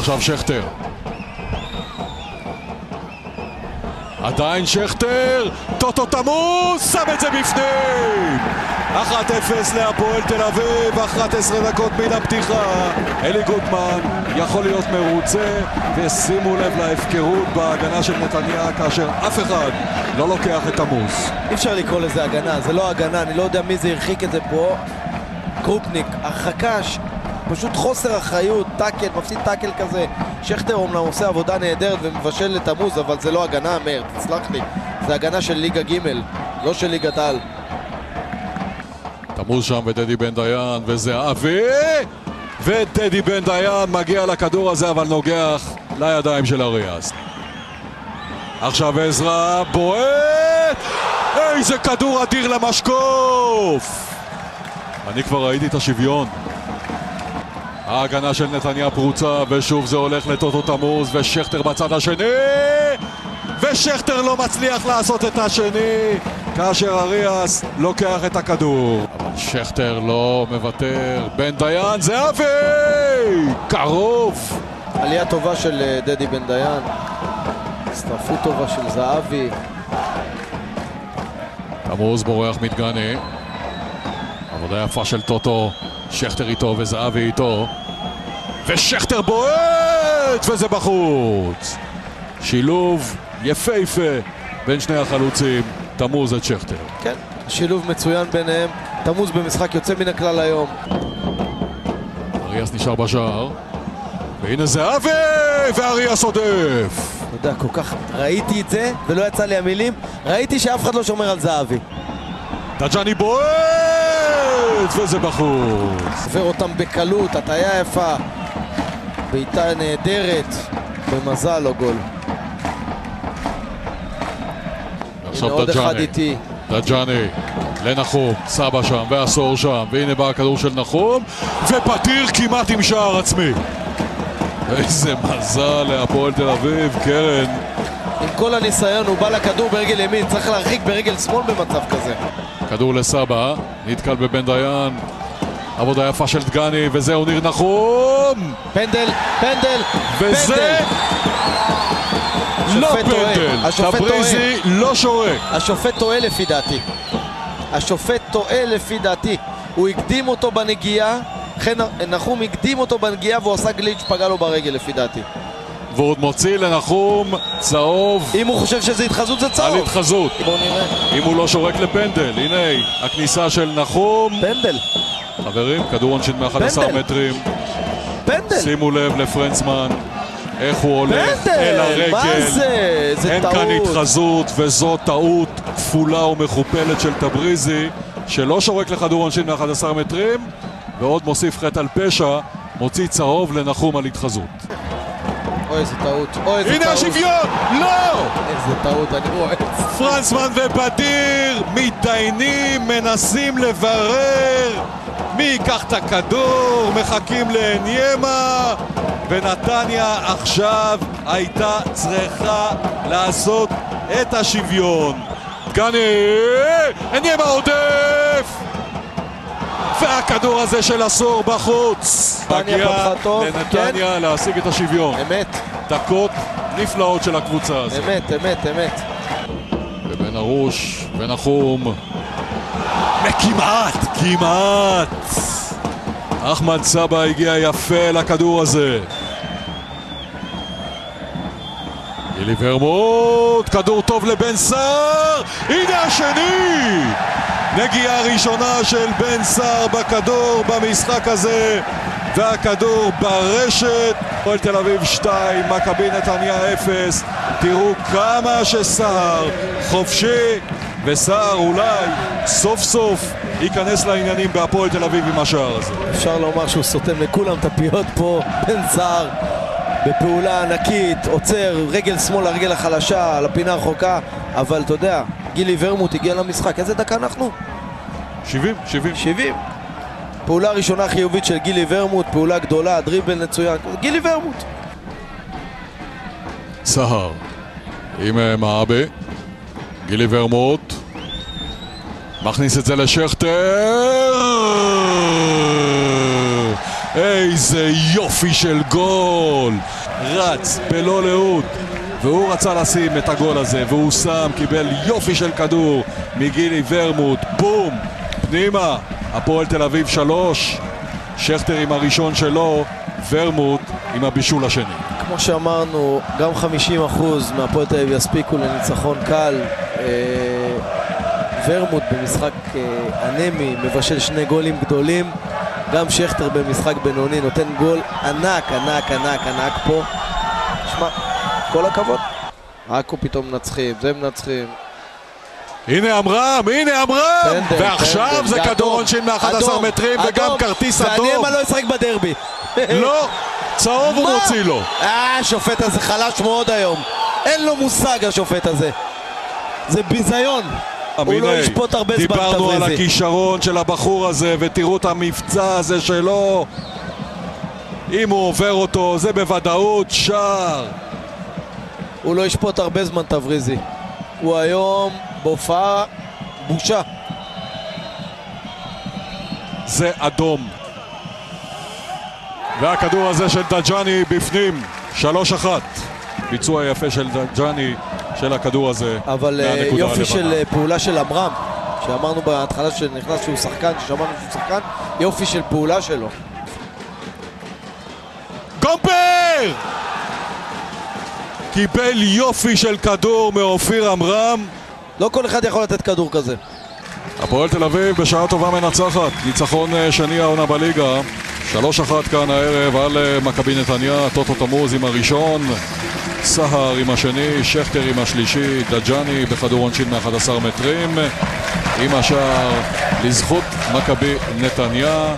ועכשיו שכטר. עדיין שכטר, טוטו תמוז, שם את זה בפנים! 1-0 להפועל תל אביב, 11 דקות מן הפתיחה. אלי גוטמן יכול להיות מרוצה, ושימו לב להפקרות בהגנה של נתניה, כאשר אף אחד לא לוקח את תמוז. אי אפשר לקרוא לזה הגנה, זה לא הגנה, אני לא יודע מי זה הרחיק את זה פה. קרופניק, הרחקה, פשוט חוסר אחריות, טאקל, מפסיד טאקל כזה. שכטר אומנם עושה עבודה נהדרת ומבשל לתמוז, אבל זה לא הגנה, מאיר, תסלח לי. זה הגנה של ליגה ג', לא של ליגת העל. תמוז שם ודדי בן דיין וזהבי, ודדי בן דיין מגיע לכדור הזה אבל נוגח לידיים של אריאס. עכשיו עזרא בועט, איזה כדור אדיר למשקוף. אני כבר ראיתי את השוויון. ההגנה של נתניה פרוצה, ושוב זה הולך לטוטו תמוז, ושכטר בצד השני, ושכטר לא מצליח לעשות את השני כאשר אריאס לוקח את הכדור. אבל שכטר לא מוותר, בן דיין, זהבי! קרוב! עלייה טובה של דדי בן דיין, הצטרפות טובה של זהבי. תמוז בורח מתגני, עבודה יפה של טוטו, שכטר איתו וזהבי איתו, ושכטר בועט וזה בחוץ. שילוב יפהפה בין שני החלוצים, תמוז את שכטר. כן, שילוב מצוין ביניהם. תמוז במשחק יוצא מן הכלל היום. אריאס נשאר בשער, והנה זהבי, ואריאס עודף. אתה יודע, כל כך ראיתי את זה ולא יצא לי המילים. ראיתי שאף אחד לא שומר על זהבי. דג'אני בועט וזה בחוץ. עובר אותם בקלות, הטעיה יפה, בעיטה נהדרת, במזל לא גול. עכשיו דג'אני לנחום, סבא שם ועשור שם, והנה בא הכדור של נחום, ופתיר כמעט עם שער עצמי. איזה מזל להפועל תל אביב, קרן. עם כל הניסיון הוא בא לכדור ברגל ימין, צריך להרחיק ברגל שמאל במצב כזה. כדור לסבא, נתקל בבן דיין, עבודה יפה של דגני, וזהו ניר נחום. פנדל, וזה לא פנדל, טבריזי לא שורק. השופט טועה לפי דעתי. השופט טועה לפי דעתי. הוא הקדים אותו בנגיעה, נחום הקדים אותו בנגיעה והוא עשה גליץ', פגע לו ברגל לפי דעתי. והוא עוד מוציא לנחום צהוב. אם הוא חושב שזה התחזות זה צהוב. על התחזות. בואו נראה. אם הוא לא שורק לפנדל, הנה הכניסה של נחום. פנדל. חברים, כדור עונשין מ-11 מטרים. פנדל. שימו לב לפרנצמן, איך הוא הולך פנדל. אל הרגל. מה זה? זה אין טעות. כאן התחזות, וזו טעות כפולה ומכופלת של טבריזי, שלא שורק לכדור עונשין מ-11 מטרים, ועוד מוסיף חטא על פשע, מוציא צהוב לנחום על התחזות. אוי, איזה טעות. הנה השוויון! לא! איזה טעות, אני רואה את זה. פרנצמן ובדיר מתדיינים, מנסים לברר מי ייקח את הכדור, מחכים לעניימה, ונתניה עכשיו הייתה צריכה לעשות את השוויון. דגני, עניימה עודף! והכדור הזה של עשור בחוץ מגיע לנתניה להשיג את השוויון. אמת. דקות נפלאות של הקבוצה הזאת. אמת. ובן ארוש, ונחום, כמעט. אחמד סבא הגיע יפה לכדור הזה. גילי ורמוט, כדור טוב לבן סער, הנה השני! נגיעה ראשונה של בן סער בכדור במשחק הזה, והכדור ברשת. הפועל תל אביב 2, מכבי נתניה 0. תראו כמה שסער חופשי, וסער אולי סוף סוף ייכנס לעניינים בהפועל תל אביב עם השער הזה. אפשר לומר שהוא סותם לכולם את הפיות פה, בן סער בפעולה ענקית, עוצר רגל שמאל לרגל החלשה, לפינה הרחוקה, אבל אתה יודע, גילי ורמוט הגיע למשחק. איזה דקה אנחנו? 70. פעולה ראשונה חיובית של גילי ורמוט, פעולה גדולה, דריבל מצוין, גילי ורמוט. סהר עם מעבה, גילי ורמוט מכניס את זה לשכטר, איזה יופי של גול! רץ בלא לאות, והוא רצה לשים את הגול הזה, והוא שם, קיבל יופי של כדור מגילי ורמוט, בום! פנימה, הפועל תל אביב 3, שכטר עם הראשון שלו, ורמוט עם הבישול השני. כמו שאמרנו, גם 50% מהפועל תל אביב יספיקו לניצחון קל. ורמוט במשחק אנמי מבשל 2 גולים גדולים. גם שכטר במשחק בינוני נותן גול ענק פה. שמע, כל הכבוד. עכו פתאום מנצחים, זה מנצחים. הנה אמרם, ועכשיו זה כדור עונשין מ-11 מטרים וגם כרטיס אדום. ועניימה לא ישחק בדרבי. לא, צהוב הוא מוציא לו. השופט הזה חלש מאוד היום. אין לו מושג השופט הזה. זה ביזיון. הוא לא ישפוט הרבה זמן. דיברנו על הכישרון של הבחור הזה, ותראו את המבצע הזה שלו. אם הוא עובר אותו, זה בוודאות שער. הוא לא ישפוט הרבה זמן תבריזי. הוא היום בהופעה בושה. זה אדום. והכדור הזה של דג'אני בפנים, 3-1. ביצוע יפה של דג'אני של הכדור הזה. אבל יופי של פעולה של אמרם, שאמרנו בהתחלה שנכנס שהוא שחקן, ששמענו שהוא שחקן, יופי של פעולה שלו. גומפר! קיבל יופי של כדור מאופיר אמרם. לא כל אחד יכול לתת כדור כזה. הפועל תל אביב בשעה טובה מנצחת, ניצחון שני העונה בליגה, 3-1 כאן הערב על מכבי נתניה. טוטו תמוז עם הראשון, סהר עם השני, שכטר עם השלישי, דג'אני בכדור עונשין מ-11 מטרים, עם השער לזכות מכבי נתניה.